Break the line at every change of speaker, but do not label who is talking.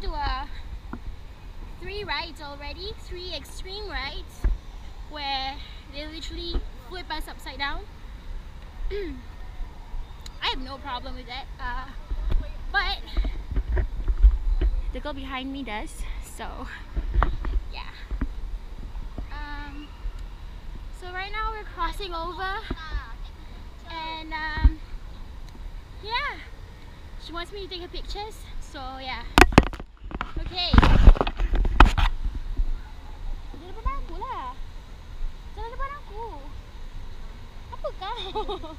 to 3 rides already, 3 extreme rides where they literally flip us upside down. I have no problem with that, but the girl behind me does, so yeah. So right now we're crossing over, and yeah, she wants me to take her pictures, so yeah. Okay. Jangan depan aku lah. Jangan depan aku. Apa kau?